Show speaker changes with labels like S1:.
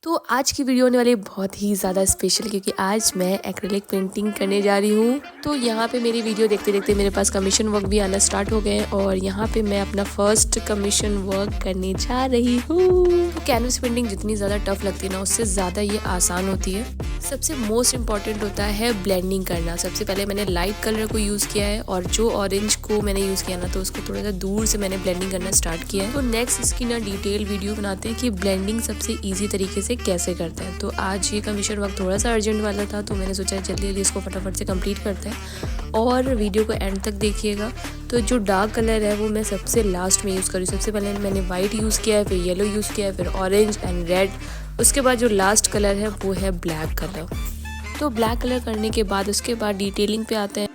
S1: तो आज की वीडियो होने वाली है बहुत ही ज़्यादा स्पेशल, क्योंकि आज मैं एक्रेलिक पेंटिंग करने जा रही हूँ। तो यहाँ पे मेरी वीडियो देखते देखते मेरे पास कमीशन वर्क भी आना स्टार्ट हो गए हैं और यहाँ पे मैं अपना फर्स्ट कमीशन वर्क करने जा रही हूँ। तो कैनवस पेंटिंग जितनी ज़्यादा टफ लगती है ना, उससे ज़्यादा ये आसान होती है। सबसे मोस्ट इम्पॉर्टेंट होता है ब्लेंडिंग करना। सबसे पहले मैंने लाइट कलर को यूज़ किया है और जो ऑरेंज को मैंने यूज़ किया ना, तो उसको थोड़ा सा दूर से मैंने ब्लेंडिंग करना स्टार्ट किया है। तो नेक्स्ट इसकी ना डिटेल वीडियो बनाते हैं कि ब्लेंडिंग सबसे ईजी तरीके से कैसे करते हैं। तो आज ये कमीशन वर्क थोड़ा सा अर्जेंट वाला था, तो मैंने सोचा जल्दी जल्दी इसको फटाफट से कंप्लीट करते हैं और वीडियो को एंड तक देखिएगा। तो जो डार्क कलर है वो मैं सबसे लास्ट में यूज़ करूँ। सबसे पहले मैंने वाइट यूज़ किया है, फिर येलो यूज़ किया है, फिर ऑरेंज एंड रेड। उसके बाद जो लास्ट कलर है वो है ब्लैक कलर। तो ब्लैक कलर करने के बाद उसके बाद डिटेलिंग पे आते हैं।